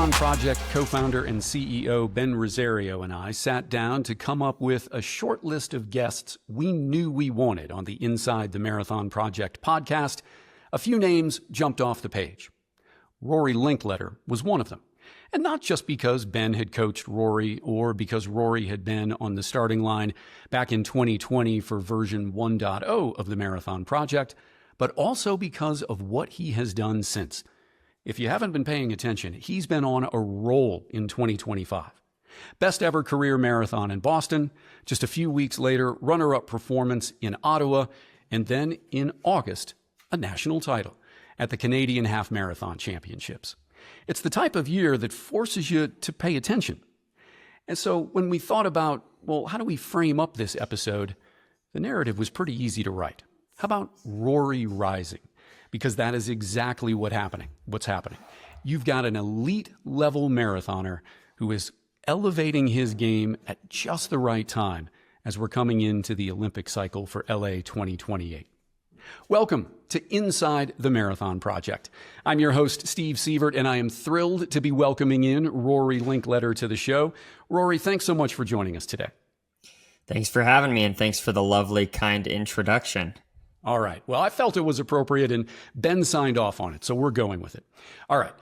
Marathon Project co-founder and CEO Ben Rosario and I sat down to come up with a short list of guests we knew we wanted on the Inside the Marathon Project podcast. A few names jumped off the page. Rory Linkletter was one of them. And not just because Ben had coached Rory or because Rory had been on the starting line back in 2020 for version 1.0 of the Marathon Project, but also because of what he has done since. If you haven't been paying attention, he's been on a roll in 2025. Best ever career marathon in Boston, just a few weeks later, runner-up performance in Ottawa, and then in August, a national title at the Canadian Half Marathon Championships. It's the type of year that forces you to pay attention. And so when we thought about, well, how do we frame up this episode, the narrative was pretty easy to write. How about Rory Rising? Because that is exactly what's happening. You've got an elite level marathoner who is elevating his game at just the right time as we're coming into the Olympic cycle for LA 2028. Welcome to Inside the Marathon Project. I'm your host, Steve Sievert, and I am thrilled to be welcoming in Rory Linkletter to the show. Rory, thanks so much for joining us today. Thanks for having me, and thanks for the lovely, kind introduction. All right. Well, I felt it was appropriate, and Ben signed off on it, so we're going with it. All right.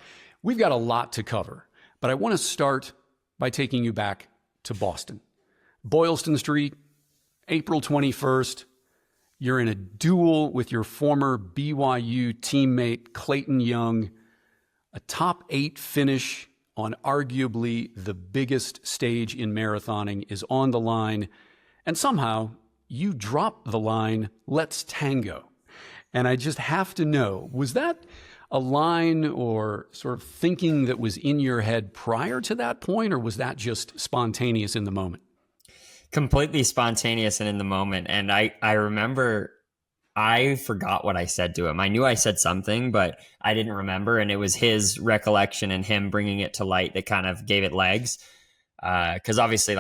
We've got a lot to cover, but I want to start by taking you back to Boston. Boylston Street, April 21st. You're in a duel with your former BYU teammate, Clayton Young. A top 8 finish on arguably the biggest stage in marathoning is on the line, and somehow you drop the line, "Let's tango." And I just have to know, was that a line or sort of thinking that was in your head prior to that point, or was that just spontaneous in the moment? Completely spontaneous and in the moment. And I remember I forgot what I said to him. I knew I said something, but I didn't remember. And it was his recollection and him bringing it to light that kind of gave it legs. Because obviously,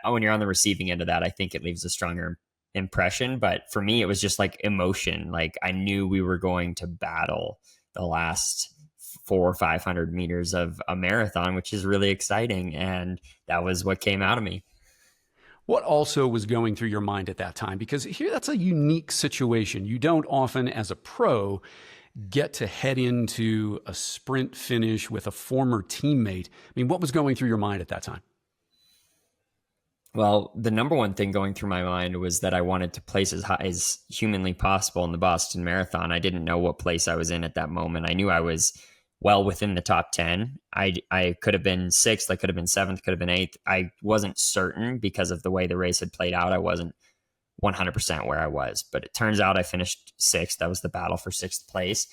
when you're on the receiving end of that, I think it leaves a stronger impression. But for me, it was just like emotion. Like I knew we were going to battle the last 400 or 500 meters of a marathon, which is really exciting. And that was what came out of me. What also was going through your mind at that time? Because here, that's a unique situation. You don't often, as a pro, get to head into a sprint finish with a former teammate. I mean, what was going through your mind at that time? Well, the number one thing going through my mind was that I wanted to place as high as humanly possible in the Boston Marathon. I didn't know what place I was in at that moment. I knew I was well within the top 10. I could have been 6th, I could have been 7th, could have been 8th. I wasn't certain because of the way the race had played out. I wasn't 100% where I was, but it turns out I finished 6th. That was the battle for 6th place.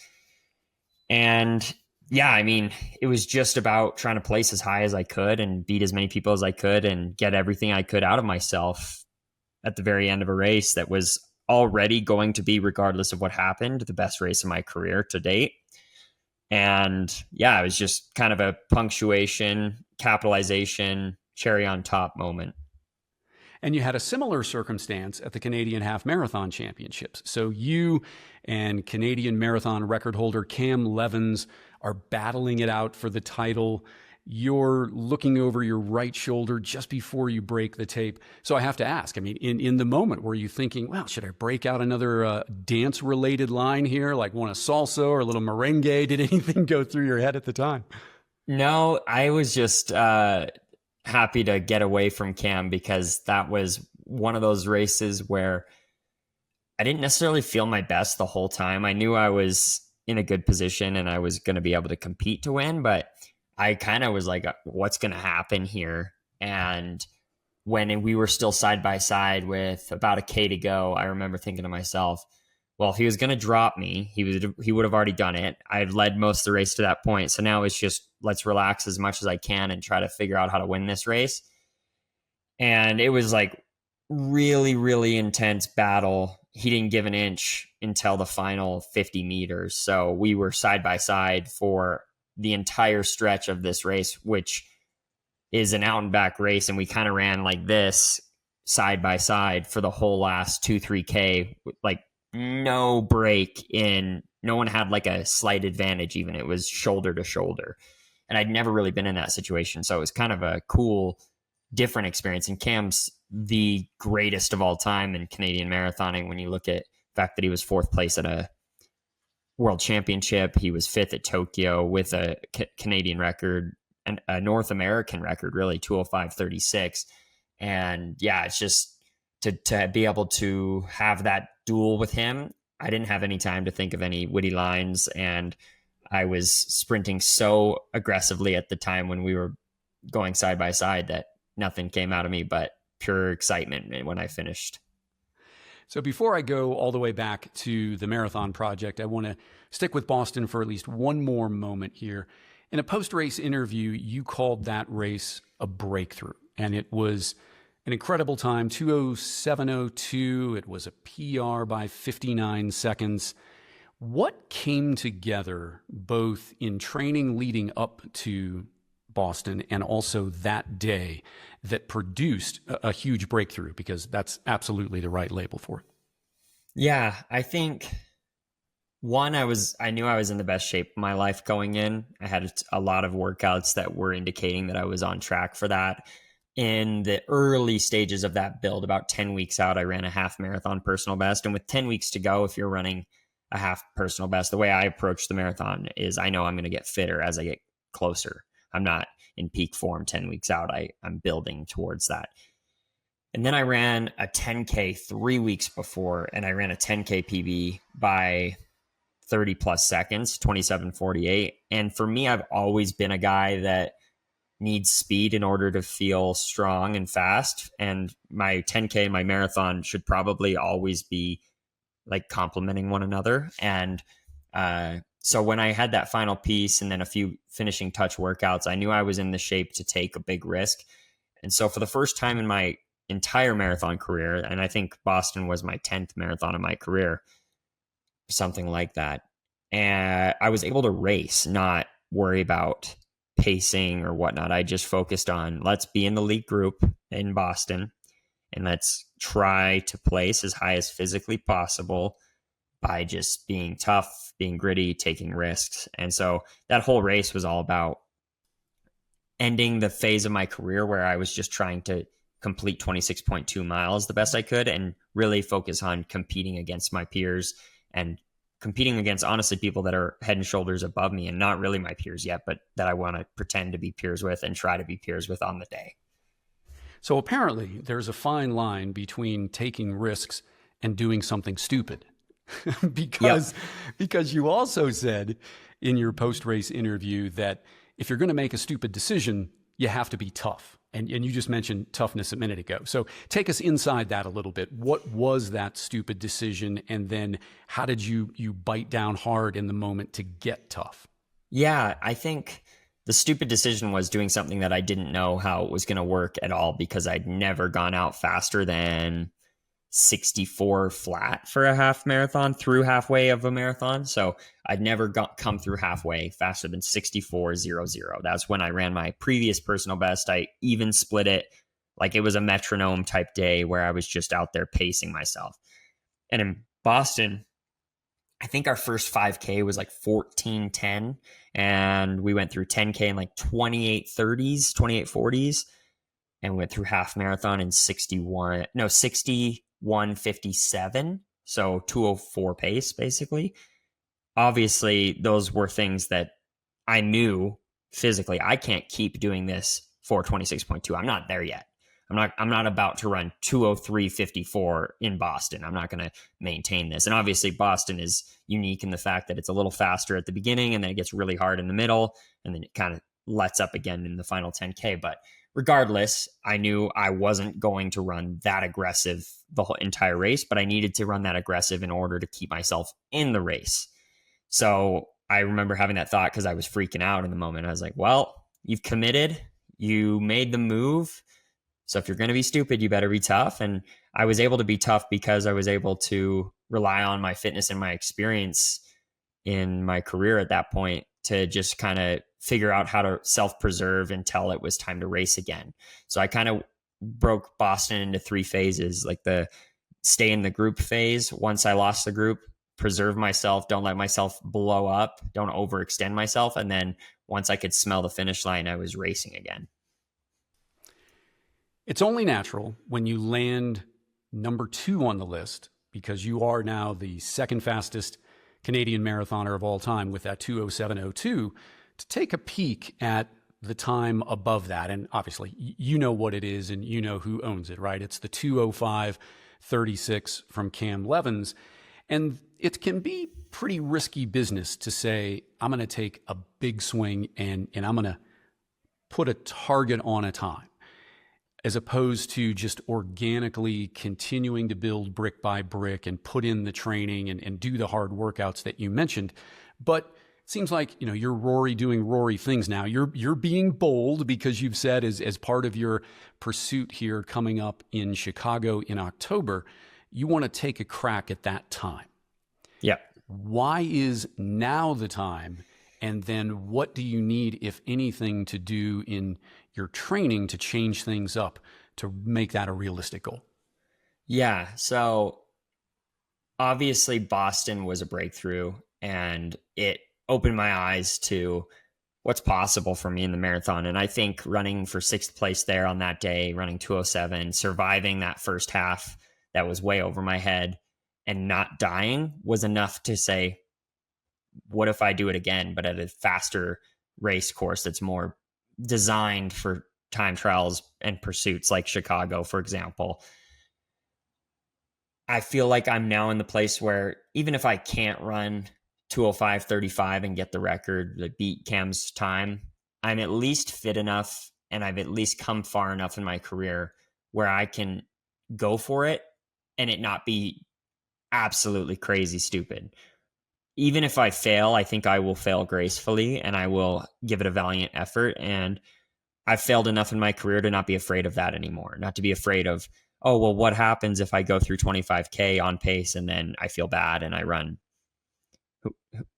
And yeah, I mean, it was just about trying to place as high as I could and beat as many people as I could and get everything I could out of myself at the very end of a race that was already going to be, regardless of what happened, the best race of my career to date. And yeah, it was just kind of a punctuation, capitalization, cherry on top moment. And you had a similar circumstance at the Canadian Half Marathon Championships. So you and Canadian marathon record holder Cam Levins are battling it out for the title. You're looking over your right shoulder just before you break the tape. So I have to ask, I mean, in the moment, were you thinking, well, should I break out another dance-related line here, like one of salsa or a little merengue? Did anything go through your head at the time? No, I was just happy to get away from Cam because that was one of those races where I didn't necessarily feel my best the whole time. I knew I was in a good position and I was going to be able to compete to win, but I kind of was like, what's going to happen here? And when we were still side by side with about a K to go, I remember thinking to myself, well, if he was going to drop me, he would have already done it. I had led most of the race to that point. So now it's just, let's relax as much as I can and try to figure out how to win this race. And it was like really, really intense battle. He didn't give an inch until the final 50 meters. So we were side by side for the entire stretch of this race, which is an out and back race. And we kind of ran like this side by side for the whole last 2-3K, like no break in. No one had like a slight advantage even. It was shoulder to shoulder. And I'd never really been in that situation. So it was kind of a cool, different experience. And Cam's the greatest of all time in Canadian marathoning. When you look at the fact that he was fourth place at a world championship, he was fifth at Tokyo with a Canadian record and a North American record, really 205.36. And yeah, it's just to be able to have that duel with him. I didn't have any time to think of any witty lines, and I was sprinting so aggressively at the time when we were going side by side that nothing came out of me but pure excitement when I finished. So before I go all the way back to the marathon project, I want to stick with Boston for at least one more moment here. In a post-race interview, you called that race a breakthrough, and it was an incredible time, 2:07:02. It was a PR by 59 seconds. What came together both in training leading up to Boston and also that day that produced a huge breakthrough? Because that's absolutely the right label for it. Yeah, I think one, I knew I was in the best shape of my life going in. I had a lot of workouts that were indicating that I was on track for that. In the early stages of that build, about 10 weeks out, I ran a half marathon personal best. And with 10 weeks to go, if you're running a half personal best, the way I approach the marathon is I know I'm going to get fitter as I get closer. I'm not in peak form 10 weeks out. I'm building towards that. And then I ran a 10K 3 weeks before, and I ran a 10K PB by 30 plus seconds, 27:48. And for me, I've always been a guy that needs speed in order to feel strong and fast. And my 10K and my marathon should probably always be like complementing one another. And so when I had that final piece and then a few finishing touch workouts, I knew I was in the shape to take a big risk. And so for the first time in my entire marathon career, and I think Boston was my 10th marathon of my career, something like that, and I was able to race, not worry about pacing or whatnot. I just focused on, let's be in the lead group in Boston and let's try to place as high as physically possible by just being tough, being gritty, taking risks. And so that whole race was all about ending the phase of my career where I was just trying to complete 26.2 miles the best I could and really focus on competing against my peers and competing against, honestly, people that are head and shoulders above me and not really my peers yet, but that I want to pretend to be peers with and try to be peers with on the day. So apparently there's a fine line between taking risks and doing something stupid. because you also said in your post-race interview that if you're going to make a stupid decision, you have to be tough. And you just mentioned toughness a minute ago. So take us inside that a little bit. What was that stupid decision? And then how did you bite down hard in the moment to get tough? Yeah, I think the stupid decision was doing something that I didn't know how it was going to work at all because I'd never gone out faster than 64 flat for a half marathon through halfway of a marathon. So I'd never come through halfway faster than 64:00. That's when I ran my previous personal best. I even split it like it was a metronome type day where I was just out there pacing myself. And in Boston, I think our first 5K was like 14:10, and we went through 10K in like 28:30s, 28:40s, and went through half marathon in 61:57, so 2:04 pace basically. Obviously, those were things that I knew physically I can't keep doing this for 26.2. I'm not there yet. I'm not about to run 2:03:54 in Boston. I'm not going to maintain this. And obviously Boston is unique in the fact that it's a little faster at the beginning and then it gets really hard in the middle and then it kind of lets up again in the final 10K. But regardless, I knew I wasn't going to run that aggressive the whole entire race, but I needed to run that aggressive in order to keep myself in the race. So I remember having that thought because I was freaking out in the moment. I was like, well, you've committed, you made the move. So if you're going to be stupid, you better be tough. And I was able to be tough because I was able to rely on my fitness and my experience in my career at that point to just kind of figure out how to self-preserve until it was time to race again. So I kind of broke Boston into 3 phases, like the stay in the group phase. Once I lost the group, preserve myself, don't let myself blow up, don't overextend myself. And then once I could smell the finish line, I was racing again. It's only natural when you land number 2 on the list, because you are now the second fastest Canadian marathoner of all time with that 2:07:02, to take a peek at the time above that. And obviously, you know what it is and you know who owns it, right? It's the 2:05:36 from Cam Levins. And it can be pretty risky business to say, I'm going to take a big swing and I'm going to put a target on a time, as opposed to just organically continuing to build brick by brick and put in the training and do the hard workouts that you mentioned. But it seems like, you're Rory doing Rory things now. You're being bold, because you've said as part of your pursuit here coming up in Chicago in October, you want to take a crack at that time. Yeah. Why is now the time? And then what do you need, if anything, to do in your training to change things up to make that a realistic goal? Yeah. So obviously Boston was a breakthrough, and it opened my eyes to what's possible for me in the marathon. And I think running for 6th place there on that day, running 2:07, surviving that first half that was way over my head and not dying was enough to say, what if I do it again, but at a faster race course that's more designed for time trials and pursuits like Chicago, for example. I feel like I'm now in the place where even if I can't run 2:05:35 and get the record, like beat Cam's time, I'm at least fit enough and I've at least come far enough in my career where I can go for it and it not be absolutely crazy stupid. Even if I fail, I think I will fail gracefully and I will give it a valiant effort. And I've failed enough in my career to not be afraid of that anymore. Not to be afraid of, oh, well, what happens if I go through 25K on pace and then I feel bad and I run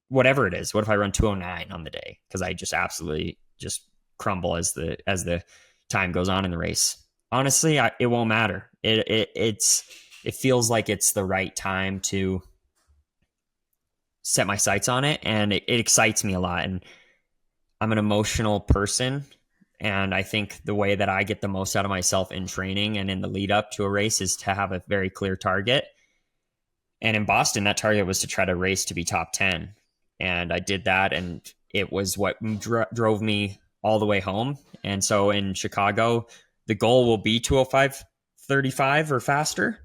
whatever it is. What if I run 2:09 on the day? Because I just absolutely just crumble as the time goes on in the race. Honestly, it won't matter. It feels like it's the right time to set my sights on it, and it excites me a lot. And I'm an emotional person, and I think the way that I get the most out of myself in training and in the lead up to a race is to have a very clear target. And in Boston, that target was to try to race to be top 10. And I did that, and it was what drove me all the way home. And so in Chicago, the goal will be 2:05:35 or faster.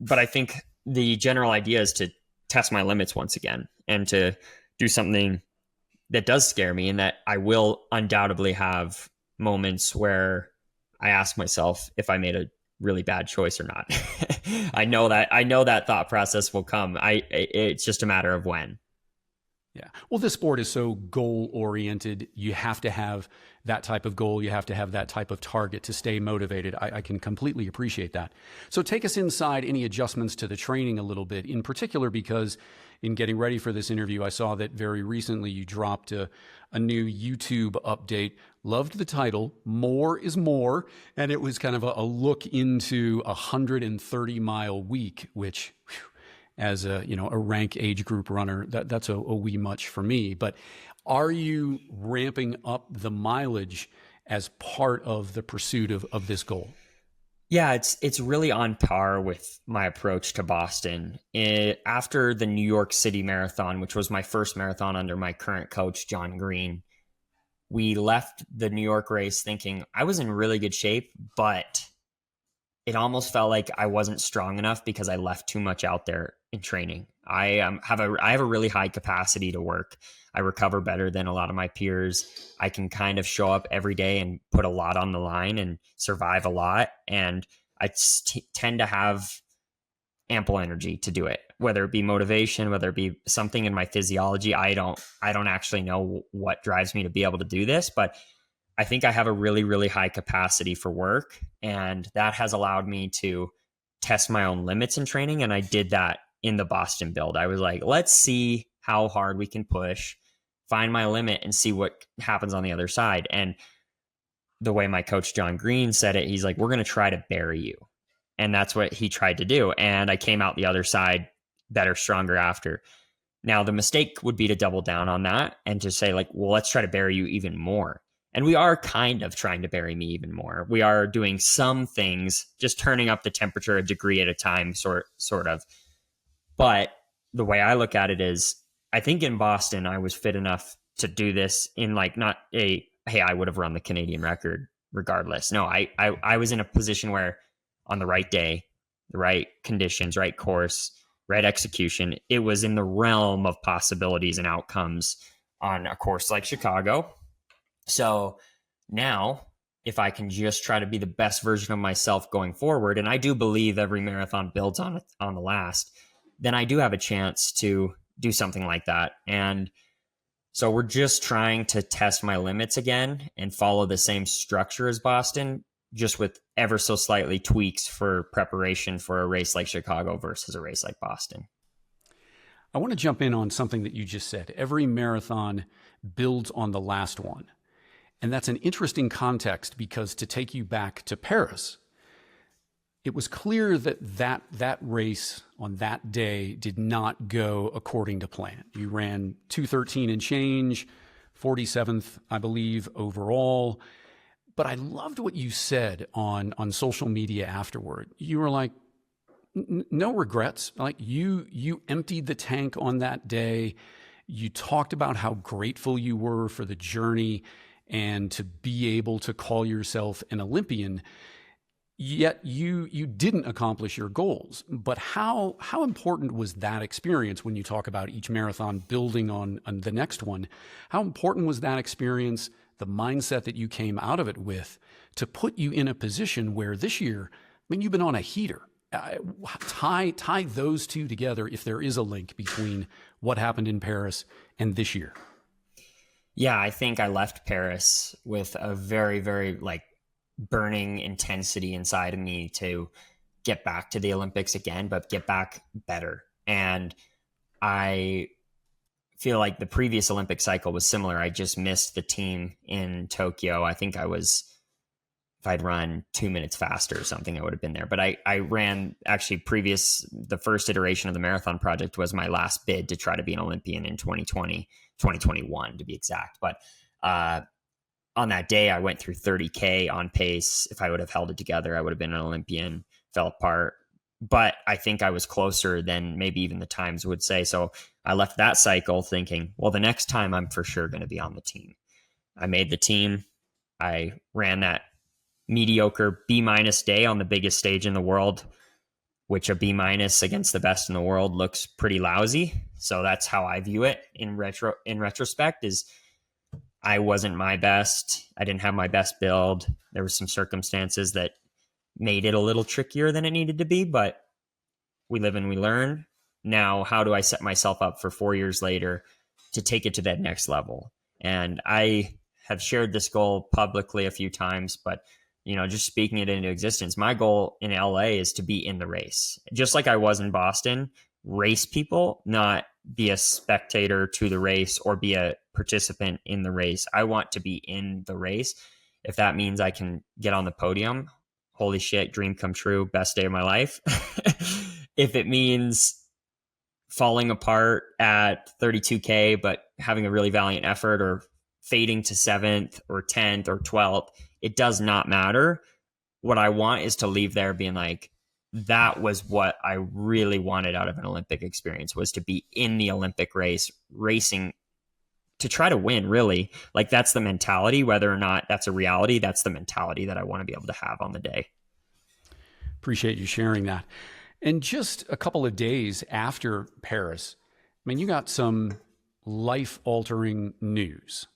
But I think the general idea is to test my limits once again and to do something that does scare me, and that I will undoubtedly have moments where I ask myself if I made a really bad choice or not. I know that thought process will come. It's just a matter of when. Yeah. Well, this sport is so goal oriented. You have to have that type of goal. You have to have that type of target to stay motivated. I can completely appreciate that. So take us inside any adjustments to the training a little bit, in particular, because in getting ready for this interview, I saw that very recently you dropped a new YouTube update. Loved the title, More is More. And it was kind of a look into 130-mile week, which, whew, as a rank age group runner, that's a wee much for me. But are you ramping up the mileage as part of the pursuit of this goal? Yeah, it's really on par with my approach to Boston. After the New York City Marathon, which was my first marathon under my current coach, John Green, we left the New York race thinking I was in really good shape, but it almost felt like I wasn't strong enough because I left too much out there in training. I have a really high capacity to work. I recover better than a lot of my peers. I can kind of show up every day and put a lot on the line and survive a lot. And I tend to have ample energy to do it, whether it be motivation, whether it be something in my physiology. I don't actually know what drives me to be able to do this, but I think I have a really, really high capacity for work. And that has allowed me to test my own limits in training. And I did that in the Boston build. I was like, let's see how hard we can push, find my limit, and see what happens on the other side. And the way my coach John Green said it, he's like, we're going to try to bury you. And that's what he tried to do. And I came out the other side better, stronger after. Now, the mistake would be to double down on that and to say, like, well, let's try to bury you even more. And we are kind of trying to bury me even more. We are doing some things, just turning up the temperature a degree at a time, sort of. But the way I look at it is, I think in Boston, I was fit enough to do this in like not a, hey, I would have run the Canadian record regardless. No, I was in a position where on the right day, the right conditions, right course, right execution, it was in the realm of possibilities and outcomes on a course like Chicago. So now, if I can just try to be the best version of myself going forward, and I do believe every marathon builds on the last, then I do have a chance to do something like that. And so we're just trying to test my limits again and follow the same structure as Boston, just with ever so slightly tweaks for preparation for a race like Chicago versus a race like Boston. I want to jump in on something that you just said. Every marathon builds on the last one. And that's an interesting context, because to take you back to Paris, it was clear that race on that day did not go according to plan. You ran 2:13 and change, 47th, I believe, overall. But I loved what you said on social media afterward. You were like, no regrets. Like you emptied the tank on that day. You talked about how grateful you were for the journey and to be able to call yourself an Olympian. Yet you didn't accomplish your goals. But how important was that experience when you talk about each marathon building on the next one? How important was that experience, the mindset that you came out of it with, to put you in a position where this year, I mean, you've been on a heater. Tie those two together if there is a link between what happened in Paris and this year. Yeah, I think I left Paris with a very, very burning intensity inside of me to get back to the Olympics again, but get back better. And I feel like the previous Olympic cycle was similar. I just missed the team in Tokyo. I think if I'd run 2 minutes faster or something, I would have been there. But I ran actually the first iteration of the marathon project was my last bid to try to be an Olympian in 2021 to be exact. But, on that day, I went through 30K on pace. If I would have held it together, I would have been an Olympian. Fell apart. But I think I was closer than maybe even the times would say. So I left that cycle thinking, well, the next time I'm for sure going to be on the team. I made the team. I ran that mediocre B- day on the biggest stage in the world, which a B- against the best in the world looks pretty lousy. So that's how I view it in retrospect is I wasn't my best. I didn't have my best build. There were some circumstances that made it a little trickier than it needed to be, but we live and we learn. Now, how do I set myself up for 4 years later to take it to that next level? And I have shared this goal publicly a few times, but just speaking it into existence, my goal in LA is to be in the race. Just like I was in Boston, race people, not be a spectator to the race or be a participant in the race. I want to be in the race. If that means I can get on the podium, holy shit, dream come true, best day of my life. If it means falling apart at 32K, but having a really valiant effort or fading to 7th or 10th or 12th, it does not matter. What I want is to leave there being like, that was what I really wanted out of an Olympic experience, was to be in the Olympic race, racing to try to win, really. Like, that's the mentality, whether or not that's a reality, that's the mentality that I want to be able to have on the day. Appreciate you sharing that. And just a couple of days after Paris, I mean, you got some life-altering news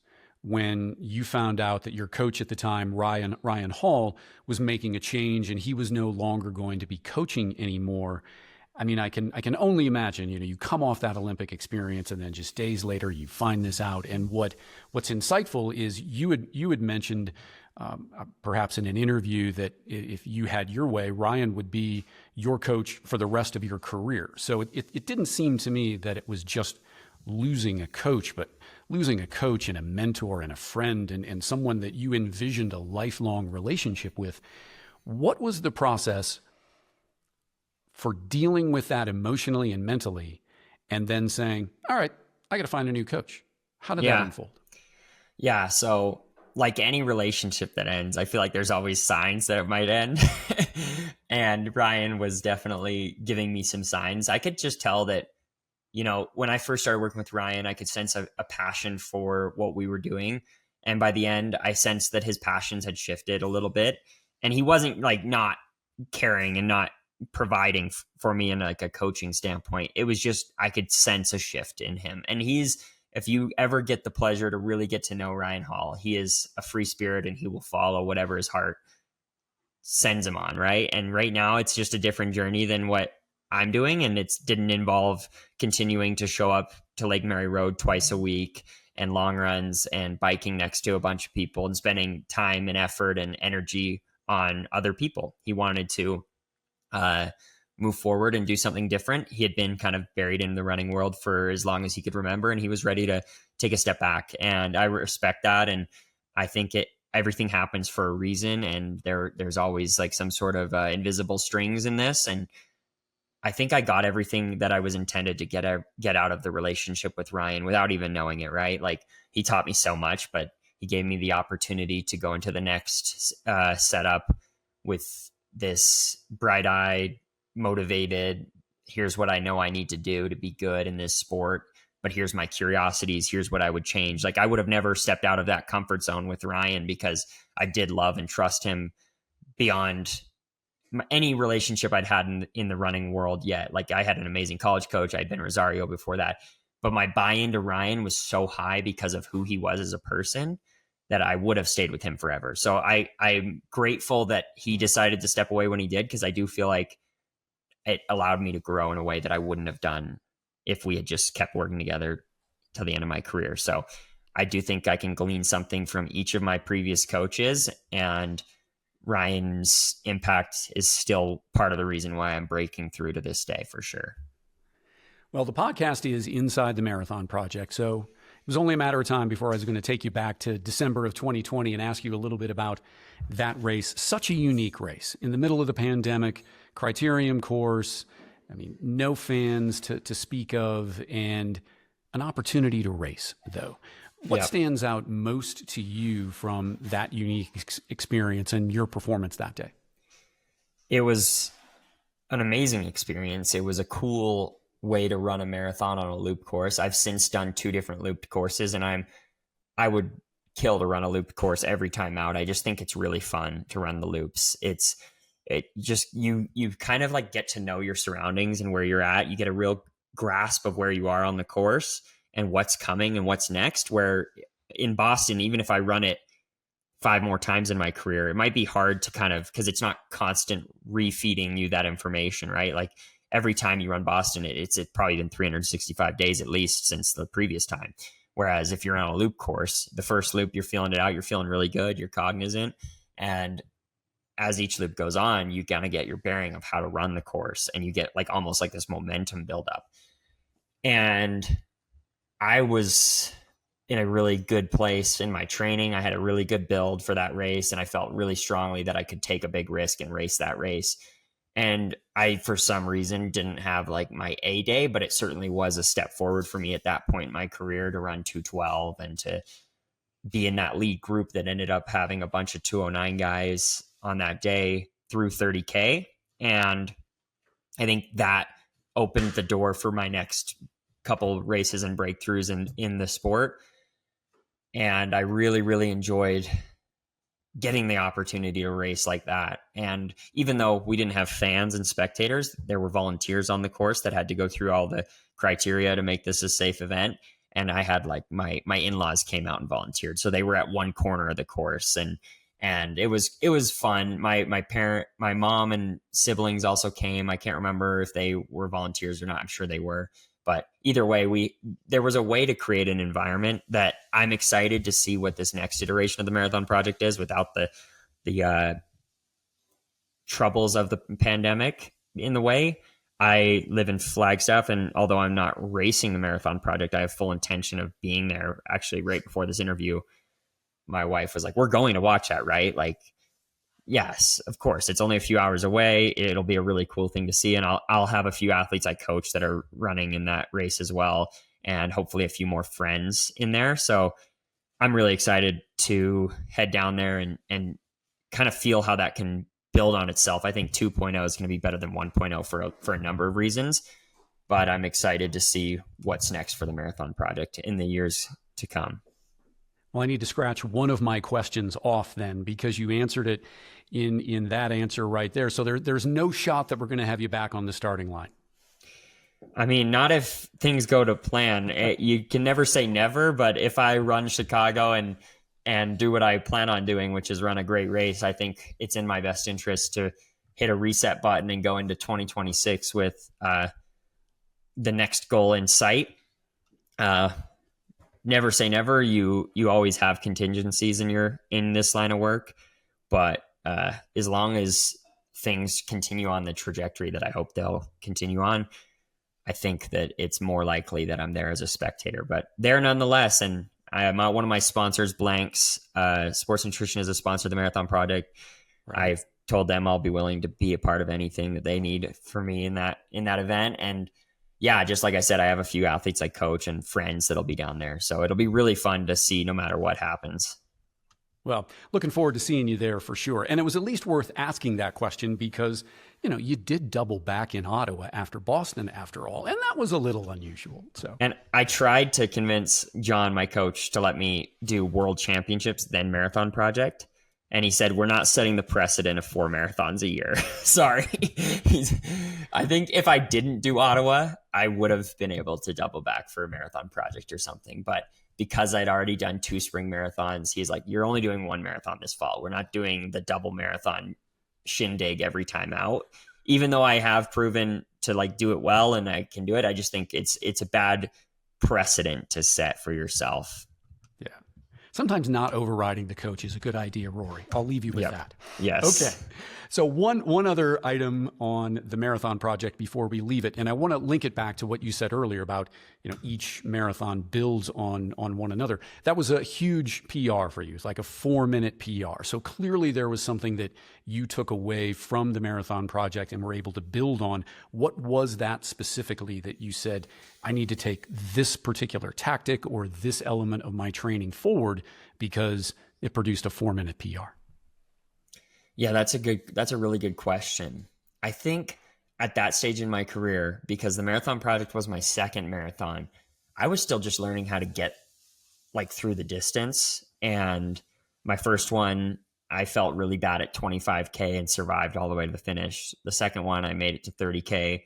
when you found out that your coach at the time, Ryan Hall, was making a change and he was no longer going to be coaching anymore. I mean, I can only imagine, you come off that Olympic experience and then just days later you find this out. And what's insightful is you had mentioned perhaps in an interview that if you had your way, Ryan would be your coach for the rest of your career. So it didn't seem to me that it was just losing a coach, but losing a coach and a mentor and a friend and someone that you envisioned a lifelong relationship with. What was the process for dealing with that emotionally and mentally and then saying, all right, I got to find a new coach. How did that Yeah. unfold? Yeah. So, like any relationship that ends, I feel like there's always signs that it might end. And Ryan was definitely giving me some signs. I could just tell that, when I first started working with Ryan, I could sense a passion for what we were doing. And by the end, I sensed that his passions had shifted a little bit. And he wasn't like not caring and not providing for me in like a coaching standpoint. It was just, I could sense a shift in him. And if you ever get the pleasure to really get to know Ryan Hall, he is a free spirit and he will follow whatever his heart sends him on. Right. And right now it's just a different journey than what I'm doing. And it didn't involve continuing to show up to Lake Mary Road twice a week and long runs and biking next to a bunch of people and spending time and effort and energy on other people. He wanted to move forward and do something different. He had been kind of buried in the running world for as long as he could remember, and he was ready to take a step back. And I respect that. And I think everything happens for a reason. And there's always like some sort of invisible strings in this. And I think I got everything that I was intended to get out of the relationship with Ryan without even knowing it, right? Like he taught me so much, but he gave me the opportunity to go into the next setup with this bright-eyed, motivated, here's what I know I need to do to be good in this sport, but here's my curiosities, here's what I would change. Like I would have never stepped out of that comfort zone with Ryan because I did love and trust him beyond any relationship I'd had in the running world yet. Like I had an amazing college coach. I'd been Rosario before that, but my buy-in to Ryan was so high because of who he was as a person that I would have stayed with him forever. So I'm grateful that he decided to step away when he did, because I do feel like it allowed me to grow in a way that I wouldn't have done if we had just kept working together till the end of my career. So I do think I can glean something from each of my previous coaches, and Ryan's impact is still part of the reason why I'm breaking through to this day for sure. Well, the podcast is Inside the Marathon Project, so it was only a matter of time before I was going to take you back to December of 2020 and ask you a little bit about that race. Such a unique race in the middle of the pandemic, criterium course. I mean, no fans to speak of, and an opportunity to race, though. What stands out most to you from that unique experience and your performance that day? It was an amazing experience. It was a cool way to run a marathon on a loop course. I've since done 2 different looped courses, and I would kill to run a looped course every time out. I just think it's really fun to run the loops. You kind of like get to know your surroundings and where you're at. You get a real grasp of where you are on the course and what's coming and what's next. Where in Boston, even if I run it 5 more times in my career, it might be hard to kind of, because it's not constant refeeding you that information, right? Like every time you run Boston, it's probably been 365 days at least since the previous time. Whereas if you're on a loop course, the first loop, you're feeling it out, you're feeling really good, you're cognizant. And as each loop goes on, you kind of get your bearing of how to run the course, and you get like almost like this momentum buildup. And I was in a really good place in my training. I had a really good build for that race, and I felt really strongly that I could take a big risk and race that race. And I, for some reason, didn't have like my A day, but it certainly was a step forward for me at that point in my career to run 2:12 and to be in that lead group that ended up having a bunch of 2:09 guys on that day through 30K. And I think that opened the door for my next couple races and breakthroughs in the sport. And I really, really enjoyed getting the opportunity to race like that. And even though we didn't have fans and spectators, there were volunteers on the course that had to go through all the criteria to make this a safe event. And I had like my in-laws came out and volunteered. So they were at one corner of the course, and it was fun. My mom and siblings also came. I can't remember if they were volunteers or not. I'm sure they were. But either way, there was a way to create an environment that I'm excited to see what this next iteration of the Marathon Project is without the troubles of the pandemic in the way. I live in Flagstaff, and although I'm not racing the Marathon Project, I have full intention of being there. Actually, right before this interview, my wife was like, "We're going to watch that, right?" Like, yes, of course, it's only a few hours away. It'll be a really cool thing to see. And I'll have a few athletes I coach that are running in that race as well. And hopefully a few more friends in there. So I'm really excited to head down there and kind of feel how that can build on itself. I think 2.0 is going to be better than 1.0 for a number of reasons, but I'm excited to see what's next for the marathon project in the years to come. Well, I need to scratch one of my questions off then, because you answered it in that answer right there. So there's no shot that we're going to have you back on the starting line. I mean, not if things go to plan. You can never say never, but if I run Chicago and do what I plan on doing, which is run a great race, I think it's in my best interest to hit a reset button and go into 2026 with the next goal in sight. Never say never. You always have contingencies in this line of work, but as long as things continue on the trajectory that I hope they'll continue on, I think that it's more likely that I'm there as a spectator, but there nonetheless. And I'm one of my sponsors, Blanks Sports Nutrition, is a sponsor of the Marathon Project. Right. I've told them I'll be willing to be a part of anything that they need for me in that event. And yeah, just like I said, I have a few athletes I coach and friends that'll be down there. So it'll be really fun to see no matter what happens. Well, looking forward to seeing you there for sure. And it was at least worth asking that question because, you did double back in Ottawa after Boston after all. And that was a little unusual. And I tried to convince John, my coach, to let me do World Championships, then Marathon Project. And he said, we're not setting the precedent of 4 marathons a year. Sorry. I think if I didn't do Ottawa, I would have been able to double back for a Marathon Project or something. But because I'd already done 2 spring marathons, he's like, you're only doing 1 marathon this fall. We're not doing the double marathon shindig every time out. Even though I have proven to do it well and I can do it, I just think it's a bad precedent to set for yourself. Yeah. Sometimes not overriding the coach is a good idea, Rory. I'll leave you with that. Yes. Okay. So one other item on the Marathon Project before we leave it, and I want to link it back to what you said earlier about, each marathon builds on one another. That was a huge PR for you. It's like a 4-minute PR. So clearly there was something that you took away from the Marathon Project and were able to build on. What was that specifically that you said, I need to take this particular tactic or this element of my training forward because it produced a 4-minute PR? Yeah, that's a really good question. I think at that stage in my career, because the Marathon Project was my second marathon, I was still just learning how to get through the distance. And my first one, I felt really bad at 25K and survived all the way to the finish. The second one, I made it to 30K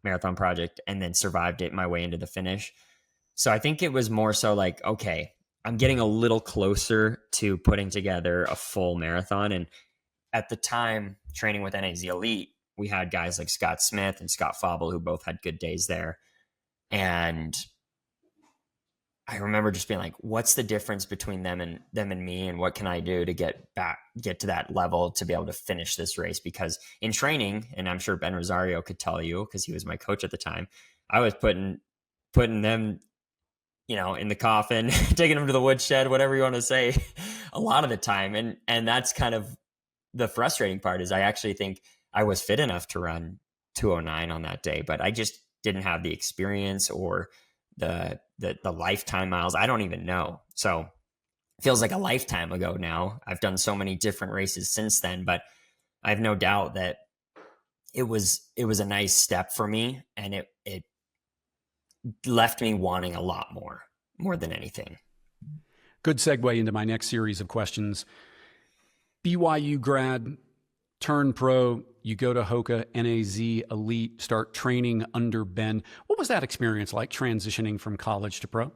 Marathon Project and then survived it my way into the finish. So I think it was more so okay, I'm getting a little closer to putting together a full marathon. And at the time, training with NAZ Elite, we had guys like Scott Smith and Scott Fauble who both had good days there. And I remember just being what's the difference between them and me, and what can I do to get to that level to be able to finish this race? Because in training, and I'm sure Ben Rosario could tell you because he was my coach at the time, I was putting them, in the coffin, taking them to the woodshed, whatever you want to say, a lot of the time. And that's kind of the frustrating part, is I actually think I was fit enough to run 209 on that day, but I just didn't have the experience or the lifetime miles. I don't even know. So it feels like a lifetime ago now. I've done so many different races since then, but I have no doubt that it was a nice step for me, and it left me wanting a lot more than anything. Good segue into my next series of questions. BYU grad, turn pro, you go to Hoka, NAZ Elite, start training under Ben. What was that experience like, transitioning from college to pro?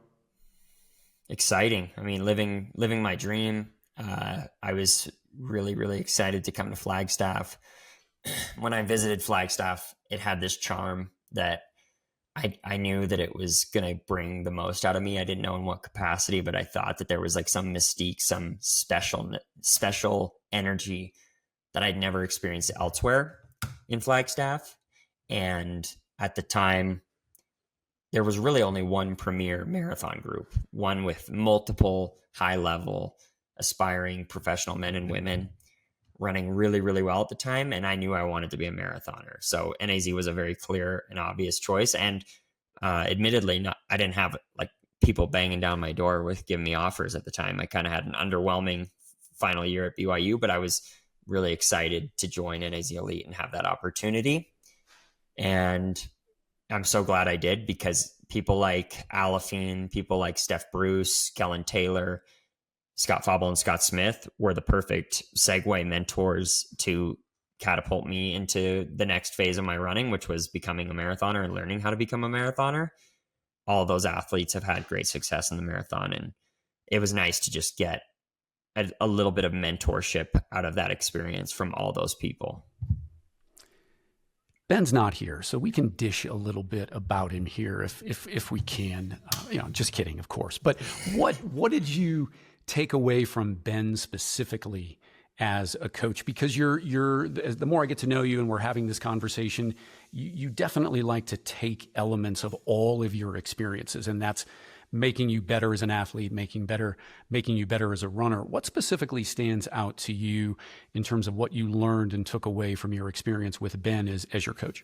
Exciting. I mean, living my dream. I was really, really excited to come to Flagstaff. When I visited Flagstaff, it had this charm that I knew that it was going to bring the most out of me. I didn't know in what capacity, but I thought that there was some mystique, some special energy that I'd never experienced elsewhere in Flagstaff. And at the time, there was really only one premier marathon group, one with multiple high-level aspiring professional men and women running really, really well at the time. And I knew I wanted to be a marathoner. So NAZ was a very clear and obvious choice. And admittedly, I didn't have like people banging down my door with giving me offers at the time. I kind of had an underwhelming final year at BYU, but I was really excited to join NAZ Elite and have that opportunity. And I'm so glad I did, because people like Alafine, people like Steph Bruce, Kellen Taylor, Scott Fauble, and Scott Smith were the perfect segue mentors to catapult me into the next phase of my running, which was becoming a marathoner and learning how to become a marathoner. All of those athletes have had great success in the marathon, and it was nice to just get a little bit of mentorship out of that experience from all those people. Ben's not here, so we can dish a little bit about him here if we can. Just kidding, of course. But what did you take away from Ben specifically as a coach? Because the more I get to know you and we're having this conversation, you definitely like to take elements of all of your experiences, and that's making you better as an athlete, making you better as a runner. What specifically stands out to you in terms of what you learned and took away from your experience with Ben as your coach?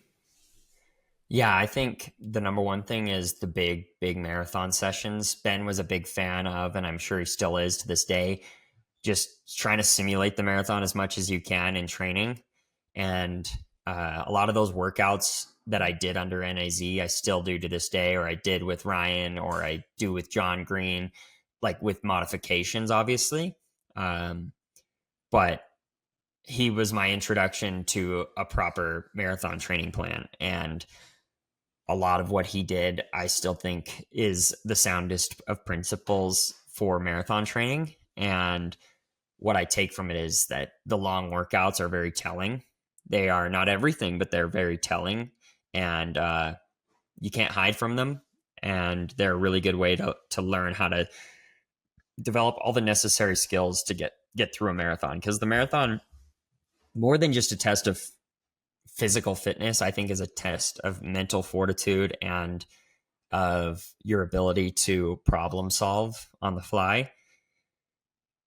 Yeah, I think the number one thing is the big marathon sessions. Ben was a big fan of, and I'm sure he still is to this day, just trying to simulate the marathon as much as you can in training. And a lot of those workouts that I did under NAZ, I still do to this day, or I did with Ryan, or I do with John Green, like with modifications, obviously. But he was my introduction to a proper marathon training plan. And a lot of what he did, I still think is the soundest of principles for marathon training. And what I take from it is that the long workouts are very telling. They are not everything, but they're very telling. And you can't hide from them. And they're a really good way to learn how to develop all the necessary skills to get through a marathon. Because the marathon, more than just a test of physical fitness, I think is a test of mental fortitude and of your ability to problem solve on the fly.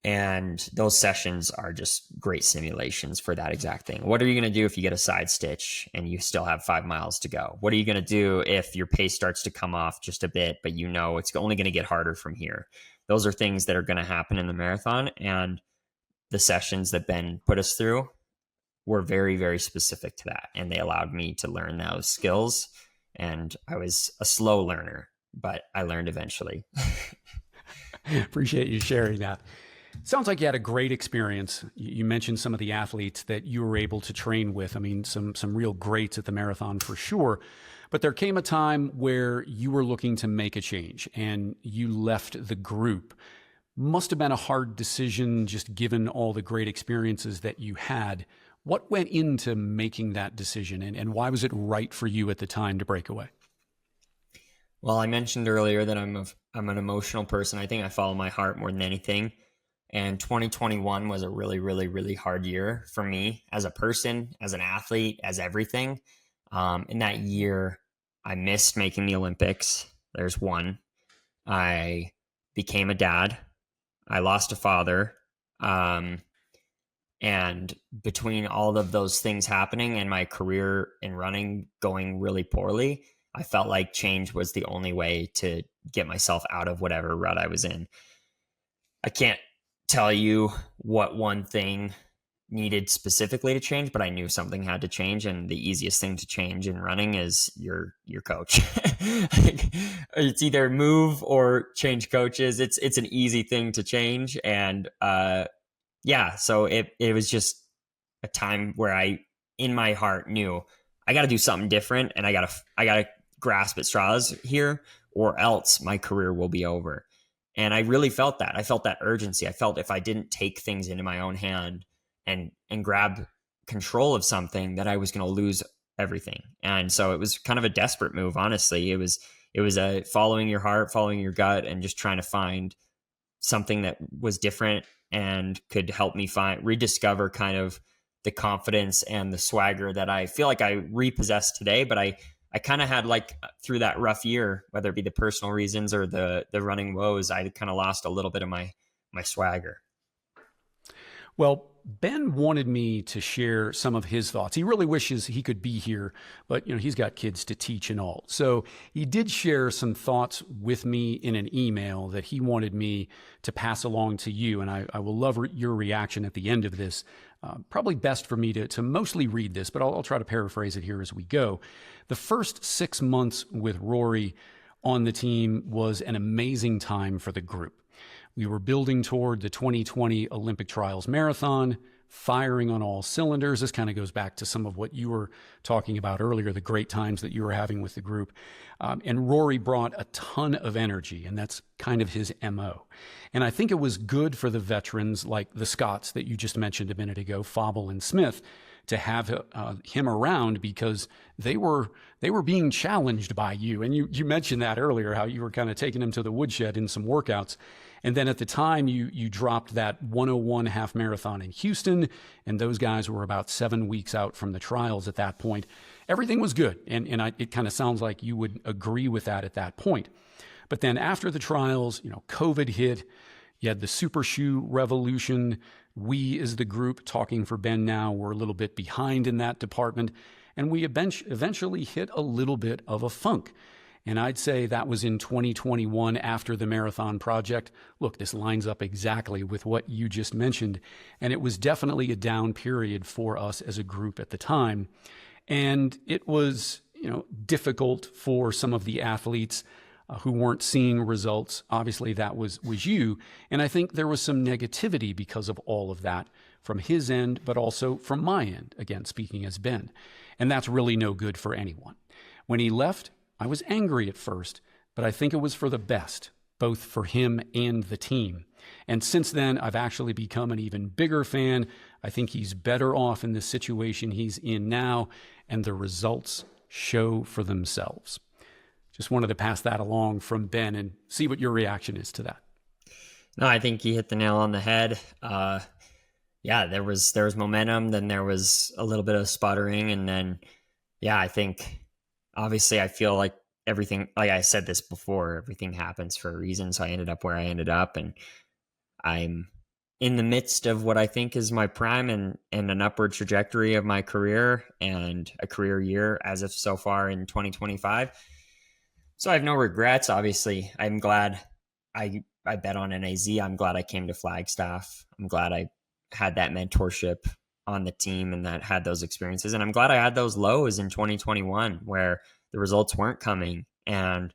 And those sessions are just great simulations for that exact thing. What are you going to do if you get a side stitch and you still have 5 miles to go? What are you going to do if your pace starts to come off just a bit, but you know it's only going to get harder from here? Those are things that are going to happen in the marathon. And the sessions that Ben put us through were very, very specific to that. And they allowed me to learn those skills. And I was a slow learner, but I learned eventually. Appreciate you sharing that. Sounds like you had a great experience. You mentioned some of the athletes that you were able to train with. I mean, some real greats at the marathon for sure. But there came a time where you were looking to make a change and you left the group. Must have been a hard decision, just given all the great experiences that you had. What went into making that decision, and why was it right for you at the time to break away? Well, I mentioned earlier that I'm an emotional person. I think I follow my heart more than anything. And 2021 was a really, really, really hard year for me as a person, as an athlete, as everything. In that year, I missed making the Olympics. There's one. I became a dad. I lost a father. And between all of those things happening and my career in running going really poorly, I felt like change was the only way to get myself out of whatever rut I was in. I can't tell you what one thing needed specifically to change, but I knew something had to change, and the easiest thing to change in running is your coach. It's either move or change coaches. It's an easy thing to change, and so it was just a time where I, in my heart, knew I got to do something different, and I gotta grasp at straws here, or else my career will be over. And I really felt that. I felt that urgency. I felt if I didn't take things into my own hand and grab control of something, that I was going to lose everything. And so it was kind of a desperate move, honestly. It was a following your heart, following your gut, and just trying to find something that was different and could help me rediscover kind of the confidence and the swagger that I feel like I repossessed today, but I kind of had, like, through that rough year, whether it be the personal reasons or the running woes, I kind of lost a little bit of my swagger. Well, Ben wanted me to share some of his thoughts. He really wishes he could be here, but he's got kids to teach and all. So he did share some thoughts with me in an email that he wanted me to pass along to you. And I will love your reaction at the end of this. Probably best for me to mostly read this, but I'll try to paraphrase it here as we go. The first 6 months with Rory on the team was an amazing time for the group. We were building toward the 2020 Olympic Trials Marathon, firing on all cylinders. This kind of goes back to some of what you were talking about earlier, the great times that you were having with the group. And Rory brought a ton of energy, and that's kind of his MO. And I think it was good for the veterans like the Scotts that you just mentioned a minute ago, Fauble and Smith, to have him around because they were being challenged by you. And you mentioned that earlier, how you were kind of taking him to the woodshed in some workouts. And then at the time, you dropped that 101 half marathon in Houston, and those guys were about 7 weeks out from the trials at that point. Everything was good, and it kind of sounds like you would agree with that at that point. But then after the trials, COVID hit. You had the super shoe revolution. We, as the group, talking for Ben now, were a little bit behind in that department, and we eventually hit a little bit of a funk. And I'd say that was in 2021 after the Marathon Project. Look, this lines up exactly with what you just mentioned. And it was definitely a down period for us as a group at the time. And it was, difficult for some of the athletes who weren't seeing results. Obviously, that was you. And I think there was some negativity because of all of that from his end, but also from my end, again, speaking as Ben. And that's really no good for anyone. When he left, I was angry at first, but I think it was for the best, both for him and the team. And since then, I've actually become an even bigger fan. I think he's better off in the situation he's in now, and the results show for themselves. Just wanted to pass that along from Ben and see what your reaction is to that. No, I think you hit the nail on the head. There was momentum, then there was a little bit of sputtering, and then, I think... Obviously, I feel like everything, like I said this before, everything happens for a reason. So I ended up where I ended up, and I'm in the midst of what I think is my prime and an upward trajectory of my career and a career year as of so far in 2025. So I have no regrets. Obviously, I'm glad I bet on NAZ. I'm glad I came to Flagstaff. I'm glad I had that mentorship on the team and that had those experiences. And I'm glad I had those lows in 2021 where the results weren't coming and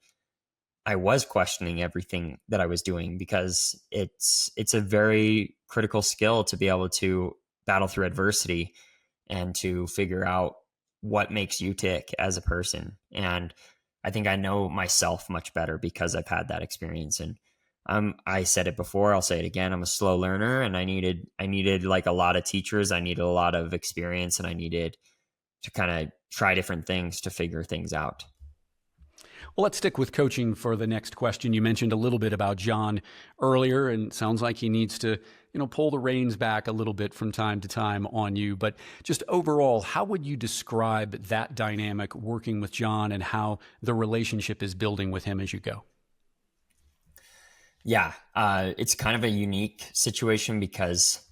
I was questioning everything that I was doing, because it's a very critical skill to be able to battle through adversity and to figure out what makes you tick as a person. And I think I know myself much better because I've had that experience. And I said it before, I'll say it again. I'm a slow learner, and I needed like a lot of teachers. I needed a lot of experience, and I needed to kind of try different things to figure things out. Well, let's stick with coaching for the next question. You mentioned a little bit about John earlier, and it sounds like he needs to, pull the reins back a little bit from time to time on you. But just overall, how would you describe that dynamic working with John and how the relationship is building with him as you go? Yeah, it's kind of a unique situation because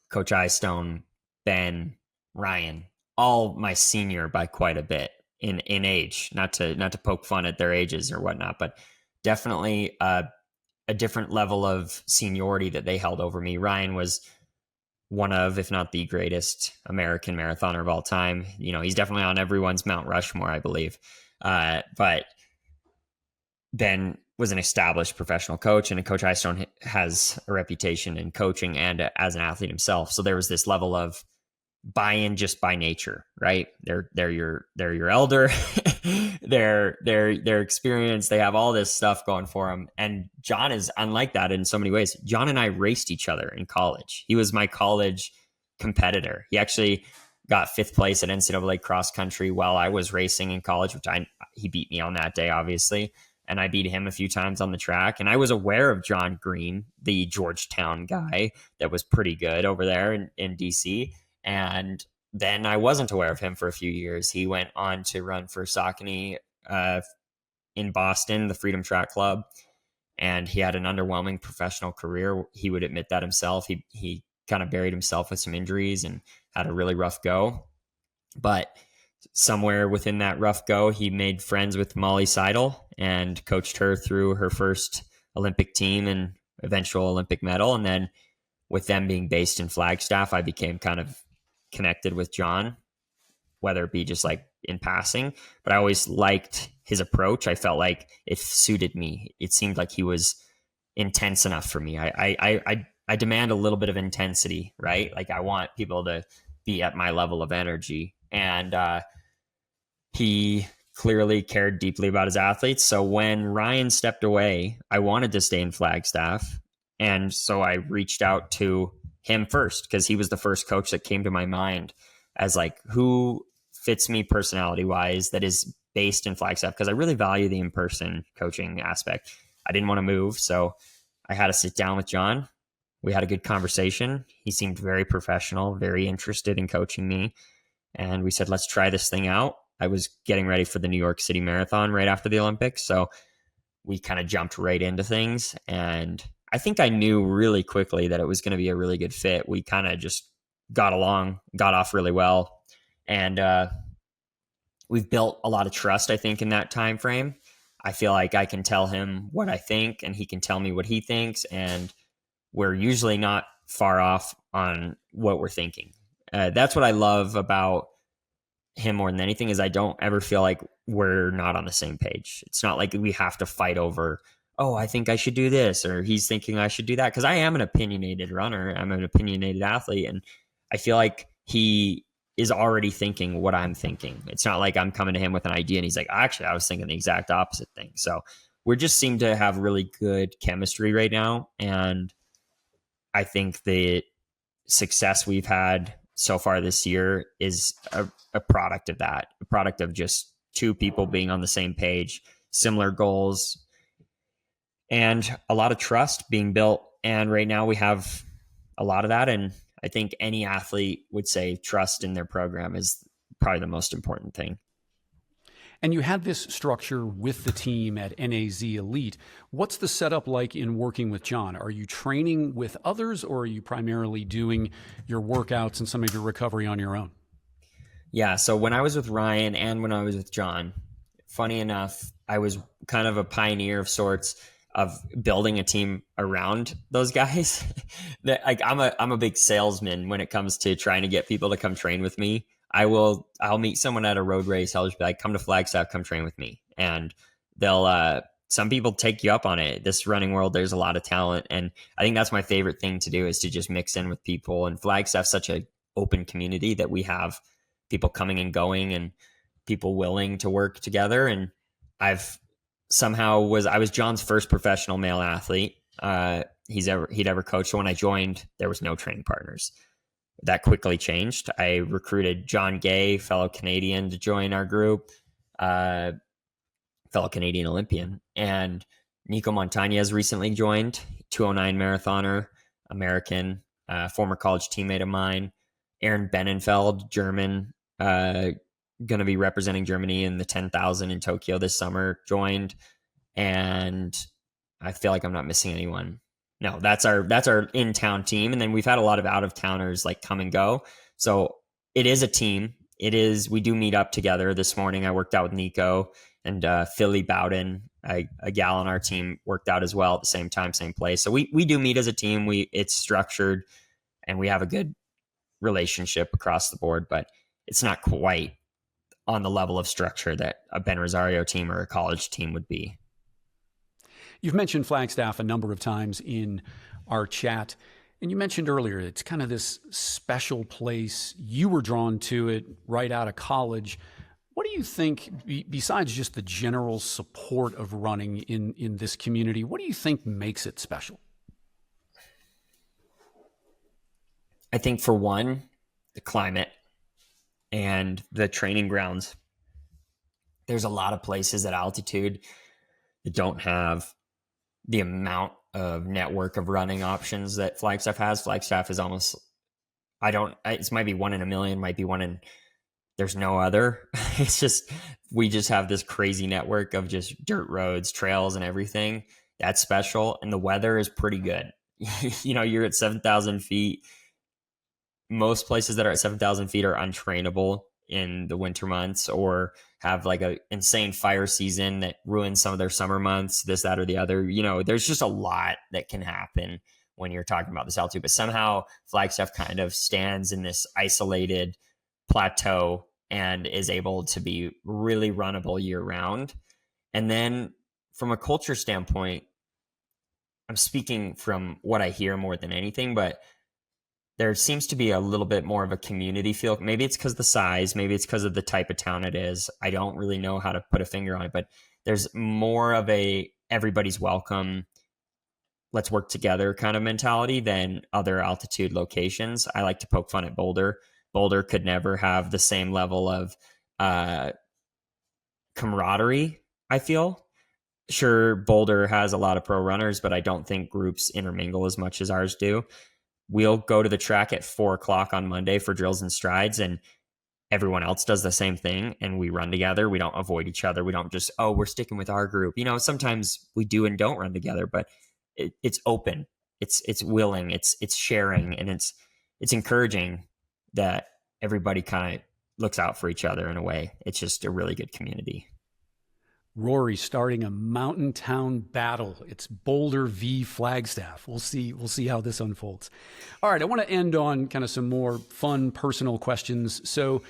Coach Eyestone, Ben, Ryan, all my senior by quite a bit in age, not to poke fun at their ages or whatnot, but definitely a different level of seniority that they held over me. Ryan was one of, if not the greatest American marathoner of all time. He's definitely on everyone's Mount Rushmore, I believe. But Ben was an established professional coach, and Coach Eyestone has a reputation in coaching and as an athlete himself. So there was this level of buy-in just by nature, right? They're your elder, they're experienced. They have all this stuff going for them. And John is unlike that in so many ways. John and I raced each other in college. He was my college competitor. He actually got 5th place at NCAA cross country while I was racing in college, he beat me on that day, obviously. And I beat him a few times on the track. And I was aware of John Green, the Georgetown guy that was pretty good over there in DC. And then I wasn't aware of him for a few years. He went on to run for Saucony in Boston, the Freedom Track Club. And he had an underwhelming professional career. He would admit that himself. He kind of buried himself with some injuries and had a really rough go. But somewhere within that rough go, he made friends with Molly Seidel and coached her through her first Olympic team and eventual Olympic medal. And then with them being based in Flagstaff, I became kind of connected with John, whether it be just like in passing, but I always liked his approach. I felt like it suited me. It seemed like he was intense enough for me. I demand a little bit of intensity, right? Like I want people to be at my level of energy. And he clearly cared deeply about his athletes. So when Ryan stepped away, I wanted to stay in Flagstaff. And so I reached out to him first because he was the first coach that came to my mind as like, who fits me personality wise that is based in Flagstaff, because I really value the in-person coaching aspect. I didn't want to move. So I had to sit down with John. We had a good conversation. He seemed very professional, very interested in coaching me. And we said, let's try this thing out. I was getting ready for the New York City Marathon right after the Olympics. So we kind of jumped right into things. And I think I knew really quickly that it was going to be a really good fit. We kind of just got along, got off really well. And we've built a lot of trust, I think, in that time frame. I feel like I can tell him what I think and he can tell me what he thinks. And we're usually not far off on what we're thinking. That's what I love about him more than anything, is I don't ever feel like we're not on the same page. It's not like we have to fight over, oh, I think I should do this, or he's thinking I should do that. Because I am an opinionated runner. I'm an opinionated athlete. And I feel like he is already thinking what I'm thinking. It's not like I'm coming to him with an idea and he's like, actually, I was thinking the exact opposite thing. So we just seem to have really good chemistry right now. And I think the success we've had so far this year is a product of that, a product of just two people being on the same page, similar goals, and a lot of trust being built. And right now we have a lot of that. And I think any athlete would say trust in their program is probably the most important thing. And you had this structure with the team at NAZ Elite. What's the setup like in working with John? Are you training with others, or are you primarily doing your workouts and some of your recovery on your own? Yeah, so when I was with Ryan and when I was with John, funny enough, I was kind of a pioneer of sorts of building a team around those guys. Like I'm a big salesman when it comes to trying to get people to come train with me. I'll meet someone at a road race. I'll just be like, come to Flagstaff, come train with me. And they'll, some people take you up on it. This running world, there's a lot of talent. And I think that's my favorite thing to do, is to just mix in with people. And Flagstaff's such an open community that we have people coming and going and people willing to work together. And I was John's first professional male athlete he'd ever coached. So when I joined, there was no training partners. That quickly changed. I recruited John Gay, fellow Canadian, to join our group, fellow Canadian Olympian. And Nico Montañez recently joined, 209 marathoner, American, former college teammate of mine. Aaron Benenfeld, German, going to be representing Germany in the 10,000 in Tokyo this summer, joined. And I feel like I'm not missing anyone. No, that's our in-town team. And then we've had a lot of out-of-towners like come and go. So it is a team. We do meet up together. This morning I worked out with Nico, and Philly Bowden, a gal on our team, worked out as well at the same time, same place. So we do meet as a team. It's structured and we have a good relationship across the board, but it's not quite on the level of structure that a Ben Rosario team or a college team would be. You've mentioned Flagstaff a number of times in our chat, and you mentioned earlier it's kind of this special place. You were drawn to it right out of college. What do you think, besides just the general support of running in this community, what do you think makes it special? I think, for one, the climate and the training grounds. There's a lot of places at altitude that don't have the amount of network of running options that Flagstaff has. Flagstaff is almost, it might be one in a million, might be one in, there's no other. It's just, we just have this crazy network of just dirt roads, trails, and everything. That's special. And the weather is pretty good. You're at 7,000 feet. most places that are at 7,000 feet are untrainable in the winter months, or have like a insane fire season that ruins some of their summer months, this, that, or the other. There's just a lot that can happen when you're talking about this altitude, but somehow Flagstaff kind of stands in this isolated plateau and is able to be really runnable year round. And then from a culture standpoint, I'm speaking from what I hear more than anything, but there seems to be a little bit more of a community feel. Maybe it's because of the size, maybe it's because of the type of town it is. I don't really know how to put a finger on it, but there's more of a everybody's welcome, let's work together kind of mentality than other altitude locations. I like to poke fun at Boulder. Boulder could never have the same level of camaraderie, I feel. Sure, Boulder has a lot of pro runners, but I don't think groups intermingle as much as ours do. We'll go to the track at 4:00 on Monday for drills and strides, and everyone else does the same thing, and we run together. We don't avoid each other. We don't just, we're sticking with our group. Sometimes we do and don't run together, but it's open, it's willing, it's sharing, and it's encouraging that everybody kind of looks out for each other in a way. It's just a really good community. Rory starting a mountain town battle. It's Boulder v Flagstaff. We'll see how this unfolds. All right, I want to end on kind of some more fun personal questions. So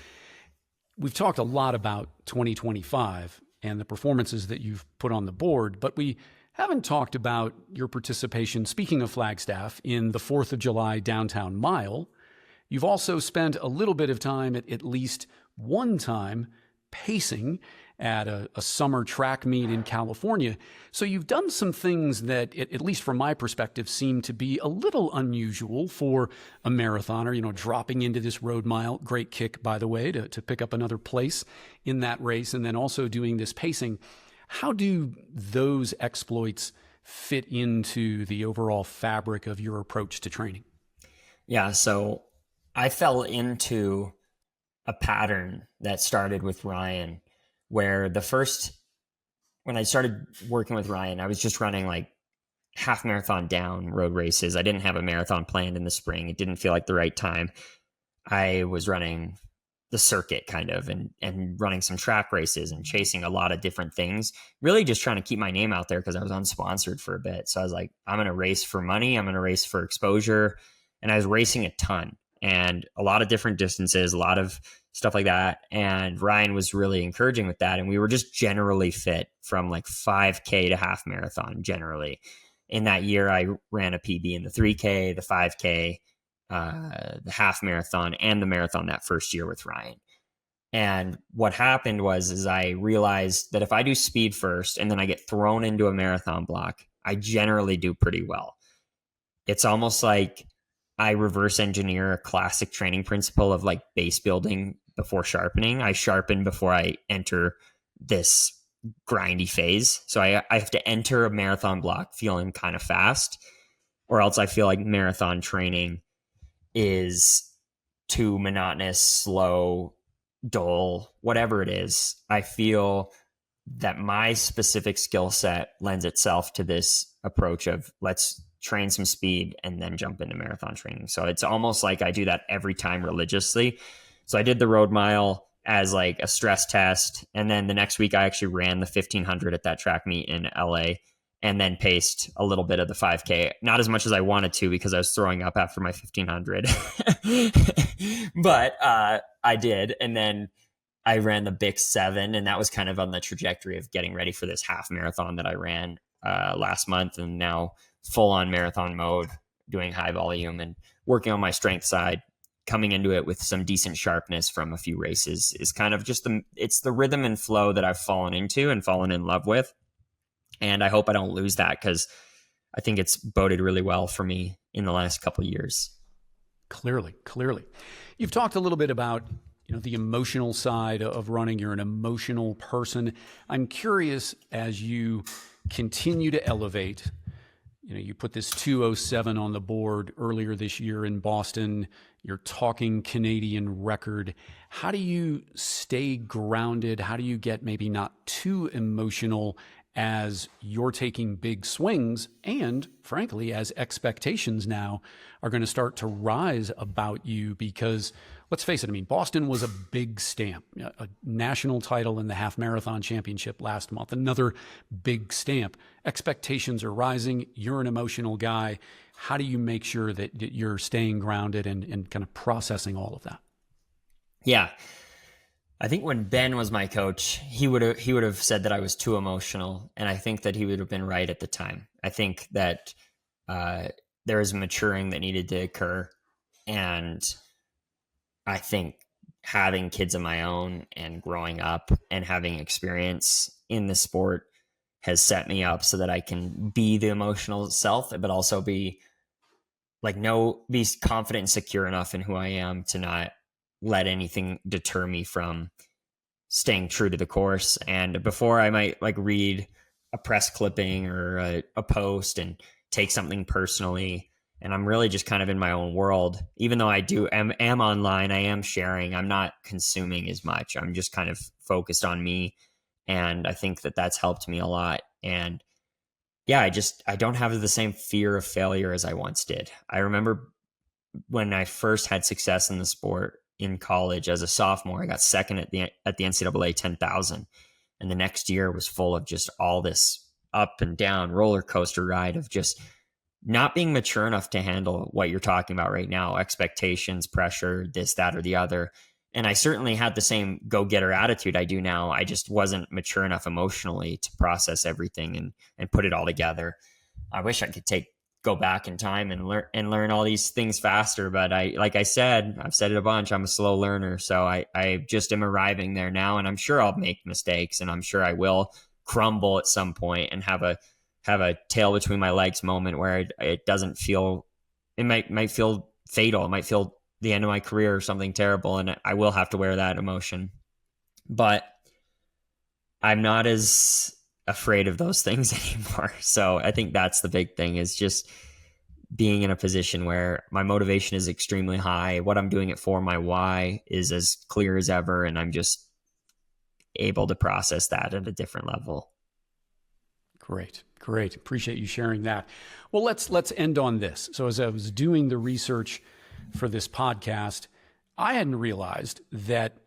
we've talked a lot about 2025 and the performances that you've put on the board, but we haven't talked about your participation, speaking of Flagstaff, in the 4th of July Downtown Mile. You've also spent a little bit of time at least one time pacing at a summer track meet in California. So you've done some things that, at least from my perspective, seem to be a little unusual for a marathoner, dropping into this road mile. Great kick, by the way, to pick up another place in that race, and then also doing this pacing. How do those exploits fit into the overall fabric of your approach to training? Yeah, so I fell into a pattern that started with Ryan, where when I started working with Ryan, I was just running like half marathon down road races. I didn't have a marathon planned in the spring. It didn't feel like the right time. I was running the circuit kind of and running some track races and chasing a lot of different things, really just trying to keep my name out there because I was unsponsored for a bit. So I was like, I'm going to race for money. I'm going to race for exposure. And I was racing a ton and a lot of different distances, a lot of stuff like that. And Ryan was really encouraging with that. And we were just generally fit from like 5K to half marathon generally. In that year, I ran a PB in the 3K, the 5K, the half marathon, and the marathon that first year with Ryan. And what happened is I realized that if I do speed first and then I get thrown into a marathon block, I generally do pretty well. It's almost like I reverse engineer a classic training principle of like base building before sharpening. I sharpen before I enter this grindy phase. So I have to enter a marathon block feeling kind of fast, or else I feel like marathon training is too monotonous, slow, dull, whatever it is. I feel that my specific skill set lends itself to this approach of let's train some speed and then jump into marathon training. So it's almost like I do that every time religiously. So I did the road mile as like a stress test. And then the next week I actually ran the 1500 at that track meet in LA, and then paced a little bit of the 5K. Not as much as I wanted to because I was throwing up after my 1500, but I did. And then I ran the Bix 7, and that was kind of on the trajectory of getting ready for this half marathon that I ran last month, and now full on marathon mode, doing high volume and working on my strength side, coming into it with some decent sharpness from a few races is kind of just it's the rhythm and flow that I've fallen into and fallen in love with. And I hope I don't lose that because I think it's boded really well for me in the last couple of years. Clearly. You've talked a little bit about, the emotional side of running. You're an emotional person. I'm curious, as you continue to elevate, You put this 2:07 on the board earlier this year in Boston. You're talking Canadian record. How do you stay grounded? How do you get maybe not too emotional as you're taking big swings and, frankly, as expectations now are going to start to rise about you? Because let's face it, I mean, Boston was a big stamp, a national title in the half marathon championship last month, another big stamp. Expectations are rising. You're an emotional guy. How do you make sure that you're staying grounded and kind of processing all of that? Yeah. I think when Ben was my coach, he would have said that I was too emotional, and I think that he would have been right at the time. I think that there was maturing that needed to occur, and I think having kids of my own and growing up and having experience in the sport has set me up so that I can be the emotional self, but also be confident and secure enough in who I am to not let anything deter me from staying true to the course. And before I might read a press clipping or a post and take something personally, and I'm really just kind of in my own world, even though I am online, I am sharing, I'm not consuming as much. I'm just kind of focused on me. And I think that that's helped me a lot. And yeah, I don't have the same fear of failure as I once did. I remember when I first had success in the sport in college as a sophomore, I got second at the NCAA 10,000. And the next year was full of just all this up and down roller coaster ride of just not being mature enough to handle what you're talking about right now, expectations, pressure, this, that, or the other. And I certainly had the same go-getter attitude I do now. I just wasn't mature enough emotionally to process everything and put it all together. I wish I could go back in time and learn all these things faster. But I've said it a bunch, I'm a slow learner. So I just am arriving there now, and I'm sure I'll make mistakes, and I'm sure I will crumble at some point and have a tail between my legs moment where it doesn't feel, it might feel fatal. It might feel the end of my career or something terrible. And I will have to wear that emotion, but I'm not as afraid of those things anymore. So I think that's the big thing, is just being in a position where my motivation is extremely high. What I'm doing it for, my why, is as clear as ever. And I'm just able to process that at a different level. Great. Appreciate you sharing that. Well, let's end on this. So as I was doing the research for this podcast, I hadn't realized that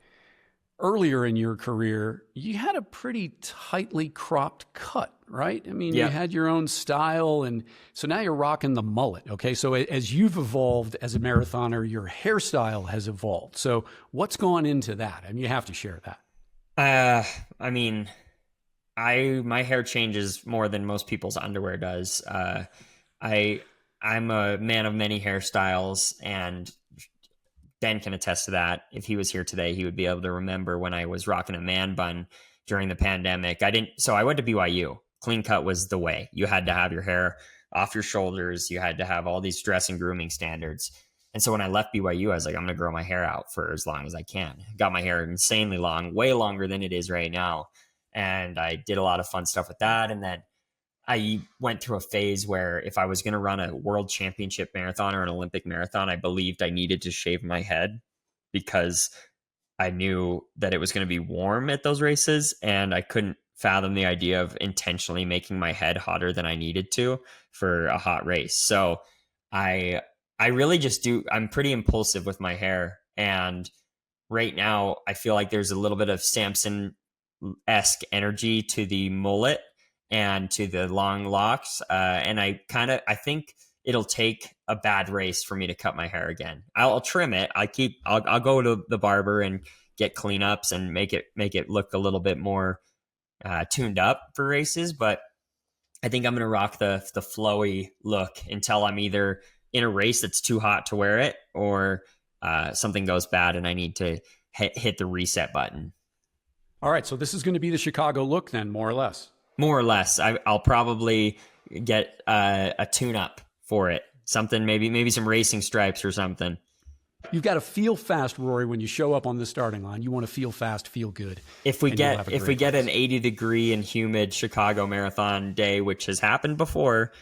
earlier in your career, you had a pretty tightly cropped cut, right? I mean, You had your own style, and so now you're rocking the mullet. Okay. So as you've evolved as a marathoner, your hairstyle has evolved. So what's gone into that? I mean, you have to share that. My hair changes more than most people's underwear does. I'm a man of many hairstyles, and Ben can attest to that. If he was here today, he would be able to remember when I was rocking a man bun during the pandemic. So I went to BYU. Clean cut was the way. You had to have your hair off your shoulders. You had to have all these dress and grooming standards. And so when I left BYU, I was like, I'm going to grow my hair out for as long as I can. Got my hair insanely long, way longer than it is right now. And I did a lot of fun stuff with that. And then I went through a phase where if I was going to run a world championship marathon or an Olympic marathon, I believed I needed to shave my head because I knew that it was going to be warm at those races, and I couldn't fathom the idea of intentionally making my head hotter than I needed to for a hot race. So I really just I'm pretty impulsive with my hair. And right now I feel like there's a little bit of Samson-esque energy to the mullet and to the long locks. And I think it'll take a bad race for me to cut my hair again. I'll trim it. I'll go to the barber and get cleanups and make it look a little bit more tuned up for races. But I think I'm going to rock the flowy look until I'm either in a race that's too hot to wear it, or something goes bad and I need to hit the reset button. All right. So this is going to be the Chicago look then, more or less. More or less. I'll probably get a tune-up for it. Something, maybe some racing stripes or something. You've got to feel fast, Rory, when you show up on the starting line. You want to feel fast, feel good. If we get an 80-degree and humid Chicago marathon day, which has happened before,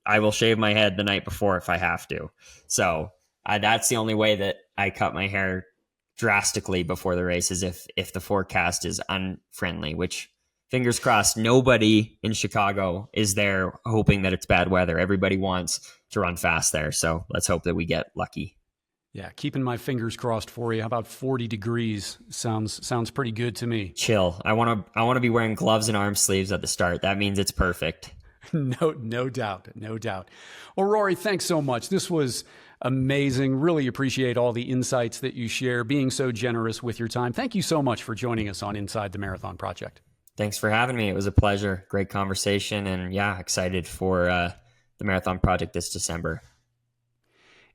I will shave my head the night before if I have to. So that's the only way that I cut my hair drastically before the race, is if the forecast is unfriendly, which fingers crossed, nobody in Chicago is there hoping that it's bad weather. Everybody wants to run fast there. So let's hope that we get lucky. Yeah, keeping my fingers crossed for you. How about 40 degrees? Sounds pretty good to me. Chill. I want to be wearing gloves and arm sleeves at the start. That means it's perfect. No doubt. Well, Rory, thanks so much. This was amazing. Really appreciate all the insights that you share, being so generous with your time. Thank you so much for joining us on Inside the Marathon Project. Thanks for having me. It was a pleasure. Great conversation. And yeah, excited for the Marathon Project this December.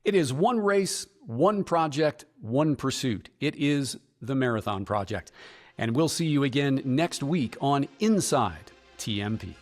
It is one race, one project, one pursuit. It is the Marathon Project. And we'll see you again next week on Inside TMP.